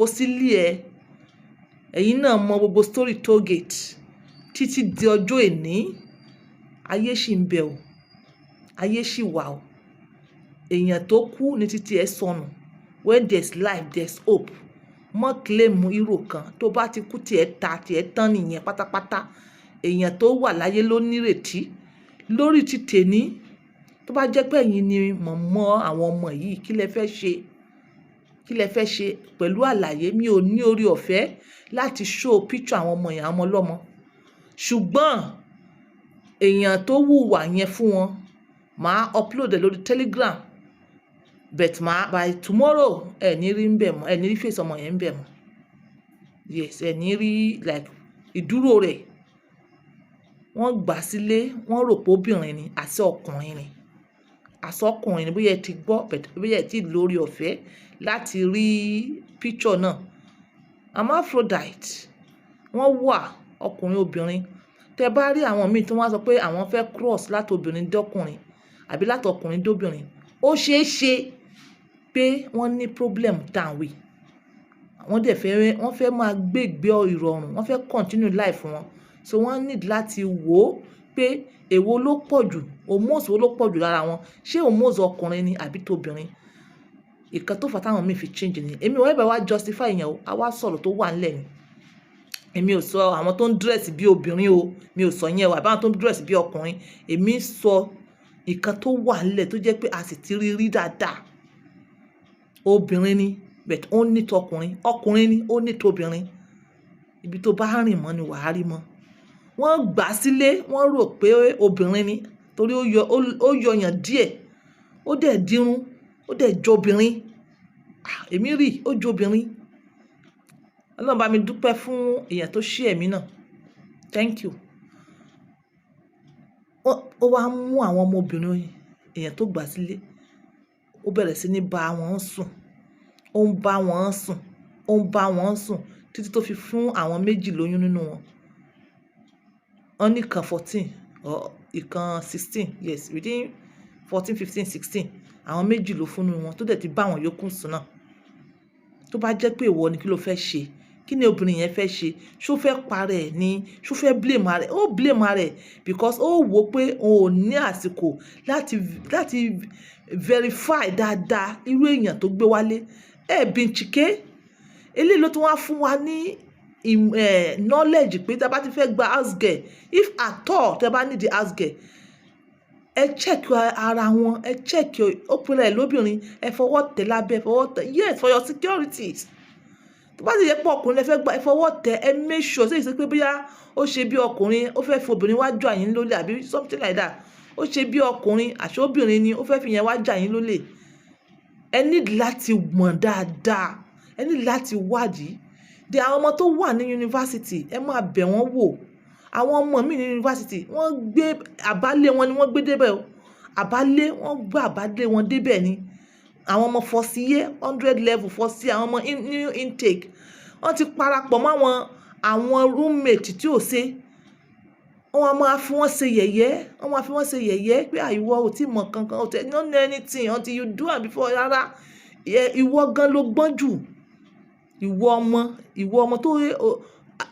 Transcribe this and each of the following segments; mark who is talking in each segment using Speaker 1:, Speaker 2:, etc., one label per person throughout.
Speaker 1: bó sílé ẹ ẹ̀yin náà mọ gbogbo story toll gate títí di ọjọ́ èní ayé ṣì ń bẹ o ayé ṣì wà o èèyàn tó kú ní títí ẹ sọnù when there's life there's hope mọ́ claim hero kan tó bá ti kú tiẹ̀ tán nìyẹn pátápátá èèyàn tó wà láyé ló nírètí lórí ti tèní tó bá jẹ́ pé ẹ̀yin ni mọ̀mọ́ àwọn ọmọ yìí kí lẹ fẹ́ ṣe pẹ̀lú àlàyé mi ò ní orí ọ̀fẹ́ láti show picture àwọn ọmọ yẹn àwọn ọmọ ọlọ́mọ ṣùgbọ́n èèyàn tó hùwà yẹn fún wọn màá upload ẹ̀ lórí Telegram but by tomorrow ẹ̀ ní rí ń bẹ̀ mọ́ ẹ̀ ní rí face ọmọ yẹn ń bẹ̀ mọ́ yes ẹ̀ ní rí like ìdúró rẹ̀ wọ́n gbà sílé wọ́n rò pé obìnrin ni àti ọkùnrin ni bóyá ẹ ti gbọ́ bóyá ẹ ti lórí ọ̀fẹ́ láti rí picture náà hermaphrodite wọ́n wà ọkùnrin obìnrin tẹ bá rí àwọn míì tí wọ́n sọ pé àwọn fẹ́ cross láti obìnrin dọ́kùnrin àbí láti ọkùnrin dóbìnrin ó ṣeé ṣe pé wọ́n ní problem tàwé wọ́n fẹ́ máa gbégbé ìrọ̀rùn wọ́n fẹ́ continue life wọn so wọ́n need láti wò ó pé èwo ló pọ̀ jù hormones wo ló pọ̀ jù lára wọn ṣé hormones ọkùnrin ni àbí tóbìnrin ìkan tó fà táwọn míì fi change ni èmi wọ́n bẹ̀ wá justify yẹn o a wá sọ̀rọ̀ tó wà nílẹ̀ ni èmi ò sọ àwọn tó ń dress bí obìnrin o mi ò sọ yẹn o àbí àwọn tó ń dress bí ọkùnrin èmi sọ ìkan tó wà nílẹ̀ tó jẹ́ pé a sì ti rí dáadáa obìnrin ni but ó ní tọkùnrin ọkùnrin ni ó ní tóbìnrin ibi tó bá rìn mọ́ ni wàá rí mọ́ wọ́n gbà sílé wọ́n rò pé obìnrin ni torí ó yọyàn díẹ̀ ó dẹ̀ dirun ó dẹ̀ jọbìnrin èmi rí ó jọbìnrin Ọlọ́run bá mi dúpẹ́ fún èèyàn tó ṣí ẹ̀mí náà thank you ó wá mú àwọn ọmọbìnrin èèyàn tó gbà sílé ó bẹ̀rẹ̀ sí ní bá wọn sùn ó ń bá wọn sùn títí tó fi fún àwọn méjì lóyún nínú wọn wọ́n ní ìkan 14 or ìkan 16 yes within 14 15 16 àwọn méjì ló fún wọn tó dẹ̀ ti bá àwọn yòókù sùn náà tó bá jẹ́ pé ìwọ ni kí ló fẹ́ ṣe kí ni obìnrin yẹn fẹ́ ṣe ṣó fẹ́ parẹ́ ẹ̀ ni ṣó fẹ́ blame rẹ̀ ó blame rẹ̀ because ó wò pé òun ò ní àsìkò láti verify dáadáa irú èèyàn tó gbé wálé bìnchìké eléyìí ló tún wá fún wa ní knowledge pé tá a bá ti fẹ́ gba house girl if at all tẹ́ bá need the house girl ẹ check ara wọn ẹ check ó pinnu ẹ lóbìnrin ẹ fọwọ́ tẹ̀ lábẹ́ ẹ fọwọ́ tẹ̀ yes for your securities tó bá ti yẹ pé ọkùnrin ẹ fẹ́ gba ẹ fọwọ́ tẹ̀ ẹ make sure ṣé ìṣe pé bóyá ó ṣe bí ọkùnrin ó fẹ́ fi obìnrin wá jà yín lólè àbí something like that ó ṣe bí ọkùnrin àṣé obìnrin ni ó fẹ́ fi yẹn wá jà yín lólè ẹ need láti mọ̀ dáadáa ẹ need láti wádìí de àwọn ọmọ tó wà ní yunifásitì ẹ máa bẹ̀ wọ́n wò àwọn ọmọ mi ní yunifásitì wọ́n gbé àbálé wọn ni wọ́n gbé débẹ̀ o wọ́n gbé àbálé wọn débẹ̀ ni àwọn ọmọ first year 100 level first year àwọn ọmọ new intake wọ́n ti parapọ̀ mọ́ àwọn roommate tí ò ṣe wọ́n máa fi wọ́n ṣe yẹ̀yẹ́ pé àìwọ ò tí mọ̀ kankan ò tẹ́ no know anything until you do am before rárá ìwọ gan ló gbọ́n jù ìwọ ọmọ tó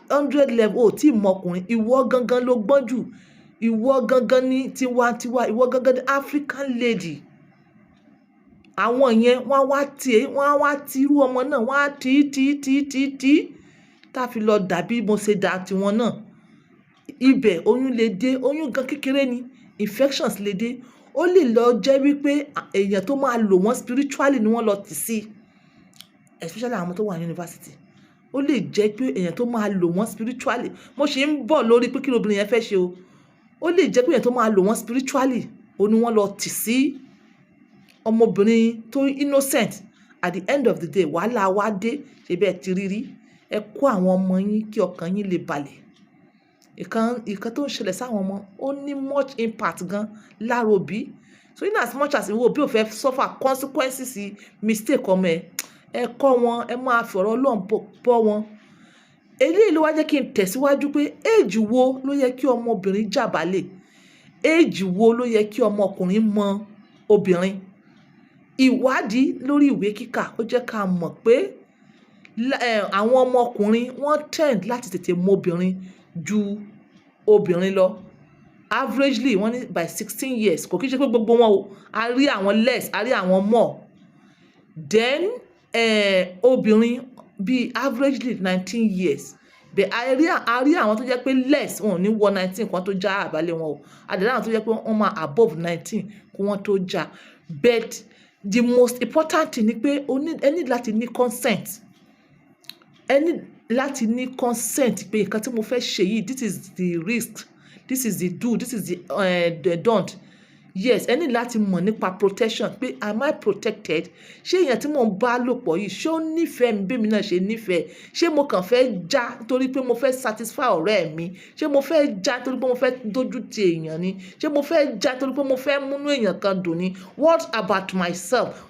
Speaker 1: 100 level ò tí mọ ọkùnrin ìwọ gangan ló gbọ́n jù ìwọ gangan ní tiwantiwa ìwọ gangan ní African lady àwọn yẹn wọ́n wá ti irú ọmọ náà wọ́n á tí tá fi lọ dàbí mo ṣe dà tiwọn náà ibẹ̀ oyún lè dé oyún gan kékeré ni infections lè dé ó lè lọ jẹ́ wípé èèyàn tó máa lò wọ́n spiritually ni wọ́n lọ tì sí especially àwọn tó wà ní university ó lè jẹ́ pé èèyàn tó máa lò wọ́n spiritually mo ṣe ń bọ̀ lórí pé kí lóbìnrin yẹn fẹ́ ṣe o ó lè jẹ́ pé èèyàn tó máa lò wọ́n spiritually ó ní wọ́n lọ tì sí ọmọbìnrin tó innocent at the end of the day wàhálà wá dé ṣe bẹ́ẹ̀ ti rírí ẹ kó àwọn ọmọ yín kí ọkàn yín lè balẹ̀ ìkan tó ń ṣẹlẹ̀ sáwọn ọmọ ó ní much impact gan lára òbí so in as much as ìwọ òbí ò fẹ́ suffer consequences mistake ọmọ ẹ kọ́ wọn ẹ máa fọ̀rọ̀ Ọlọ́run bọ́ wọn eléyìí ló wá jẹ́ kí n tẹ̀síwájú pé éèjì wo ló yẹ kí ọmọbìnrin jàbálẹ̀ éèjì wo ló yẹ kí ọmọkùnrin mọ obìnrin ìwádìí lórí ìwé kíkà ó jẹ́ ká mọ̀ pé àwọn ọmọkùnrin wọ́n tend láti tètè mọ obìnrin ju obìnrin lọ. Averagely wọ́n ní by 16 years, kò kí n ṣe pé gbogbo wọn o, a rí àwọn less, a rí àwọn more. Then obìnrin bíi averagely 19 years, but a rí àwọn tó jẹ́ pé less wọn ò ní wọ 19 kan tó já àbálẹ̀ wọn o, a dẹ̀ rí àwọn tó jẹ́ pé wọ́n máa above 19 kí wọ́n tó já. But the most important thing ni pé ẹ need láti ní consent, ẹ need láti ní consent pé nǹkan tí mo fẹ́ ṣe yìí, this is the risk, this is the do, this is the don't. Yes, ẹ need láti mọ̀ nípa protection pé am I protected? Ṣé èèyàn tí mò ń bá lò pọ̀ yìí ṣé ó nífẹ̀ẹ́ mi bí èmi náà ṣe nífẹ̀ẹ́? Ṣé mo kàn fẹ́ já torí pé mo fẹ́ satisfy ọ̀rẹ́ mi? Ṣé mo fẹ́ já torí pé mo fẹ́ dójú ti èèyàn ni? Ṣé mo fẹ́ já torí pé mo fẹ́ múnú èèyàn kan dùn ni? What about myself?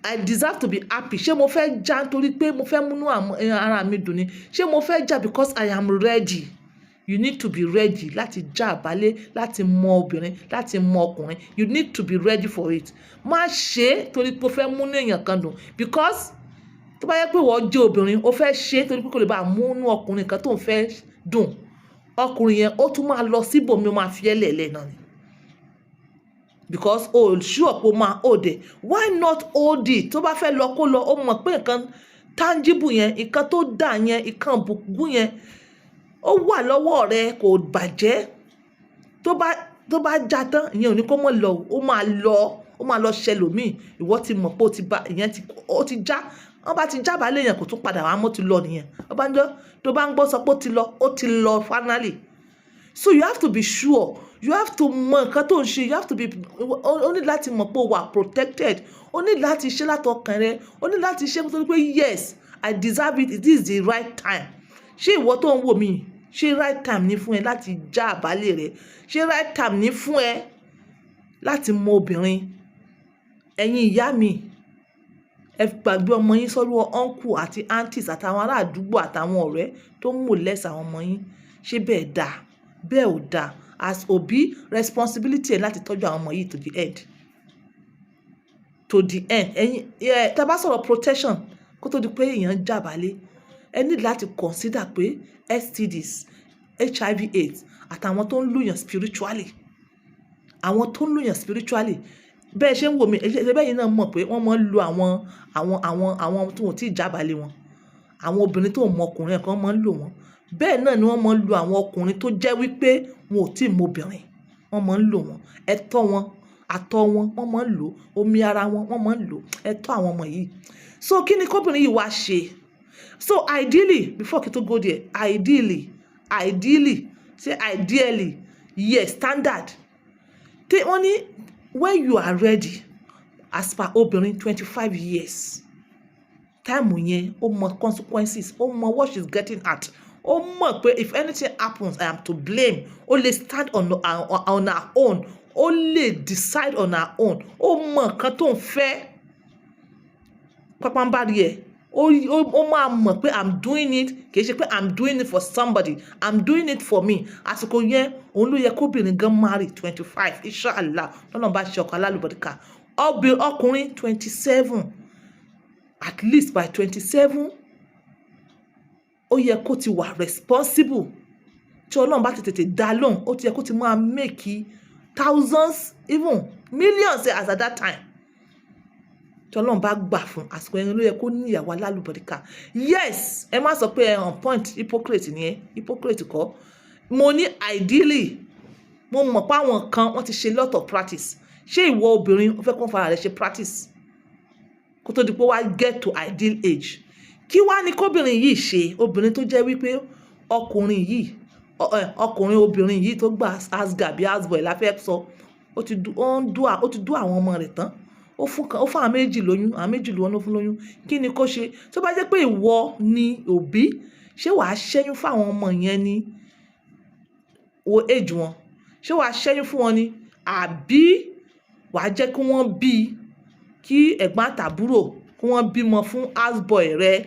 Speaker 1: I deserve to be happy. Ṣé mo fẹ́ já torí pé mo fẹ́ múnú ara mi dùn ni? Ṣé mo fẹ́ já because I am ready? You need to be ready láti já àbálẹ̀, láti mọ obìnrin, láti mọ ọkùnrin. You need to be ready for it. Má ṣe torí pé o fẹ́ múnú èèyàn kan dùn, because tó bá yẹ pé wọ́n jẹ́ obìnrin, o fẹ́ ṣe torí pé kò lè bá múnú ọkùnrin kan tó ń fẹ́ dùn. Ọkùnrin yẹn ó tún máa lọ síbòmí, ó máa fi ẹ́ lẹ̀lẹ̀ náà ni. Because o sure pé o máa hold it. Why not hold it? Tó bá fẹ́ lọ kó lọ, ó mọ̀ pé nǹkan tangible yẹn, nǹkan tó dà yẹn, nǹkan bùkún yẹn, ó wà lọ́wọ́ rẹ, kò bàjẹ́. Tó bá já tán, ìyẹn ò ní kó mọ̀ lọ, ó máa lọ ṣẹlòmíì. Ìwọ ti mọ̀ pé ó ti já. Wọ́n bá ti já àbálẹ̀ yẹn kò tún padà wá mọ́, ti lọ nìyẹn. Tó bá ń gbọ́ sọ pé ó ti lọ finally. So you have to be sure, you have to mọ̀ nǹkan tó ń ṣe, you have to be, ó ní láti mọ̀ pé o wà protected, ó ní láti ṣe látọkàn rẹ, ó ní láti ṣe nítorí pé yes, I deserve it, this is the right time. Ṣé ìwọ tó ń wò mí, ṣé right time ní fún ẹ láti já àbálẹ̀ rẹ? Ṣé right time ní fún ẹ láti mọ obìnrin? Ẹ̀yin ìyá mi, ẹ gbàgbé ọmọ yín sọ́dọ̀ uncle àti aunties àtàwọn ará àdúgbò àtàwọn ọ̀rẹ́ tó ń molest àwọn ọmọ yín. Ṣé bẹ́ẹ̀ dà? Bẹ́ẹ̀ ò dà. As òbí, responsibility ẹ láti tọ́jú àwọn ọmọ yìí to the end. To the end. Ẹ̀yin tá bá sọ̀rọ̀ protection kó tó di pé èèyàn já àbálẹ̀, ẹ need láti consider pé STDs, HIV/AIDS àtàwọn tó ń lùyàn spiritually, àwọn tó ń lùyàn spiritually, bẹ́ẹ̀ ṣe ń wò mí, ẹgbẹ́ yìí náà mọ̀ pé wọ́n máa ń lo àwọn tó wọ́n ti já àbálẹ̀ wọn, àwọn obìnrin tó mọ ọkùnrin kan máa ń lò wọ́n. Bẹ́ẹ̀ náà ni wọ́n máa ń lo àwọn ọkùnrin tó jẹ́ wípé wọn ò tí ì mọ obìnrin, wọ́n máa ń lò wọ́n. Ẹ̀tọ́ wọn, àtọ̀ wọn, wọ́n máa ń lò, omi ara wọn, wọ́n máa ń lò, ẹ̀tọ́ àwọn ọmọ yìí. So kí ni kóbìnrin yìí wá ṣe? So ideally, before kí tó go there, ideally, say ideally, yes, standard. Wọ́n ní when you are ready, as per obìnrin 25 years, time yẹn ó mọ consequences, ó mọ what she's getting at. Ó mọ̀ pé if anything happens, I am to blame. Ó lè stand on her own. Ó lè decide on her own. Ó mọ̀ nǹkan tó ń fẹ́. Pápánbárí ẹ̀. Ó máa mọ̀ pé I'm doing it, kì í ṣe pé I'm doing it for somebody, I'm doing it for me. Àsìkò yẹn òun ló yẹ kóbìnrin gan marry 25, inshallah, lọ́nà bá ṣe ọkọ alálùbọ̀dìkà. Ọkùnrin 27, at least by 27, ó yẹ kó ti wà responsible. Tí Ọlọ́run bá ti tètè dá lóhùn, ó ti yẹ kó ti máa make thousands, even millions as at that time. Tí Ọlọ́run bá gbà fún, àsìkò yẹn ló yẹ kó ní ìyàwó alálùbọ̀dìkà. Yes, ẹ má sọ pé on point hypocrite ni ẹ, hypocrite kọ́. Mo ní ideally, mo mọ̀ pé àwọn kan wọ́n ti ṣe lot of practice. Ṣé ìwọ obìnrin ó fẹ́ kó fara rẹ̀ ṣe practice kó tó di pé wá get to ideal age? Kí wá ní kóbìnrin yìí ṣe? Obìnrin tó jẹ́ wípé ọkùnrin obìnrin yìí tó gbà asgard bí houseboy la fẹ́ sọ, ó ti dú àwọn ọmọ rẹ̀ tán. Ó fún àwọn méjì lóyún, àwọn méjì ló fún lóyún. Kí ni kó ṣe? Tó bá jẹ́ pé ìwọ ni òbí, ṣé wàá ṣẹ́yún fún àwọn ọmọ yẹn ni? Wo age wọn. Ṣé wàá ṣẹ́yún fún wọn ni? Àbí wàá jẹ́ kí wọ́n bí, kí ẹ̀gbọ́n àtàbúrò kí wọ́n bímọ fún houseboy rẹ?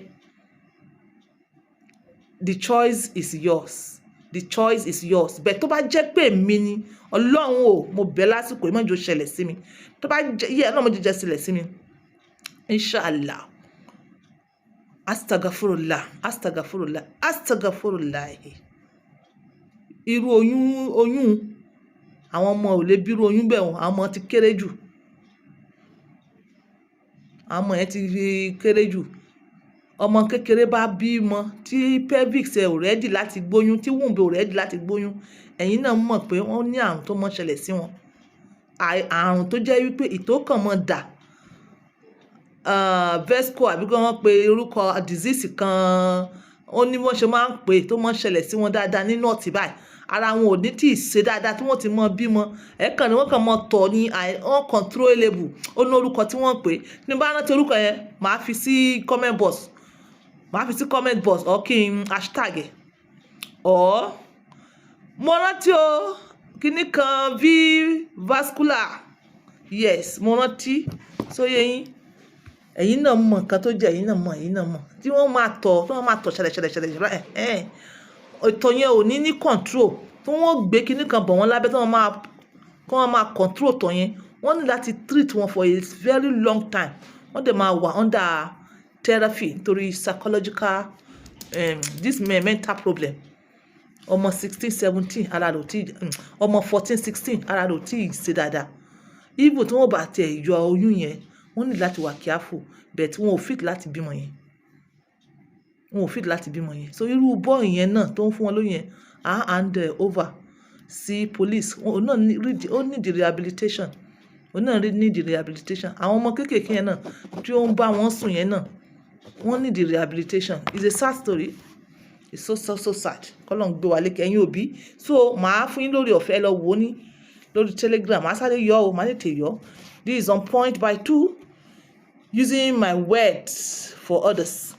Speaker 1: The choice is yours. The choice is yours. Bẹ́ẹ̀ tó bá jẹ́ pé mi ni, Ọlọ́run o, mo bẹ̀ lásìkò ìmọ̀ ìjọ ṣẹlẹ̀ sí mi. Tó bá jẹ́ Ọlọ́run mo jẹ́ ṣẹlẹ̀ sí mi, inshallah, astagfirullah astagfirullah astagfirullah. Irú oyún àwọn ọmọ ò lè bírú oyún bẹ́ẹ̀ o, àwọn ọmọ ti kéré jù, àwọn ọmọ yẹn ti kéré jù. Ọmọ kékeré bá bímọ tí pelvic ẹ̀ ò rẹ́dì láti gbóyún, tí womb ò rẹ́dì láti gbóyún, ẹ̀yin náà mọ̀ pé wọ́n ní àrùn tó mọ́ ṣẹlẹ̀ sí wọn. Àrùn tó jẹ́ wípé ìtọ̀ kàn mọ́ dà, vesco àbí kí wọ́n pe orúkọ disease kan, ó ní wọ́n ṣe máa ń pè tó mọ́ ṣẹlẹ̀ sí wọn dáadáa ní north báyìí. Ara wọn ò ní tí ì ṣe dáadáa tí wọ́n ti mọ bímọ, ẹ̀ẹ̀kan ni wọ́n kàn mọ tọ̀ ní uncontrollable, ó ní orúkọ tí wọ́n pè. Ní bá rántí orúkọ yẹn màá fi sí comment box, or kí n hashtag ẹ̀. Mo rántí o kíní kan vascular, yes mo rántí, sóyè yín, ẹ̀yin náà mọ̀ nǹkan tó jẹ́, ẹ̀yin náà mọ̀ tí wọ́n máa tọ̀ ṣẹlẹ̀ ìtọ̀ yẹn ò ní control, tí wọ́n gbé kíní kan bọ̀ wọ́n lábẹ́ tí wọ́n máa control ìtọ̀ yẹn. Wọ́n ní láti treat wọn for a very long time, wọ́n dẹ̀ máa wà under therapy nítorí psychological this mental problem. Ọmọ 16 17 ara rẹ̀ ò tí, ọmọ 14 16 ara rẹ̀ ò tí ṣe dáadáa. Even tí wọ́n bá tẹ̀ yọ oyún yẹn, wọ́n ní láti wà careful, but wọn ò fit láti bímọ yẹn. So irú boy yẹn náà tó ń fún wọn lóyún yẹn, hand over sí police. Òun náà need rehabilitation. Àwọn ọmọ kéékèèké yẹn náà tí ó ń bá wọn sùn yẹn náà, wọ́n need rehabilitation. It's a sad story. It's so sad. Kọ́lọ́run gbé wa lékè ẹ̀yin òbí. So màá fún yín lórí ọ̀fẹ́ lọ wò ó ní lórí Telegram. Màá sáré yọ o, màá tètè yọ. This is on point by 2, using my words for others.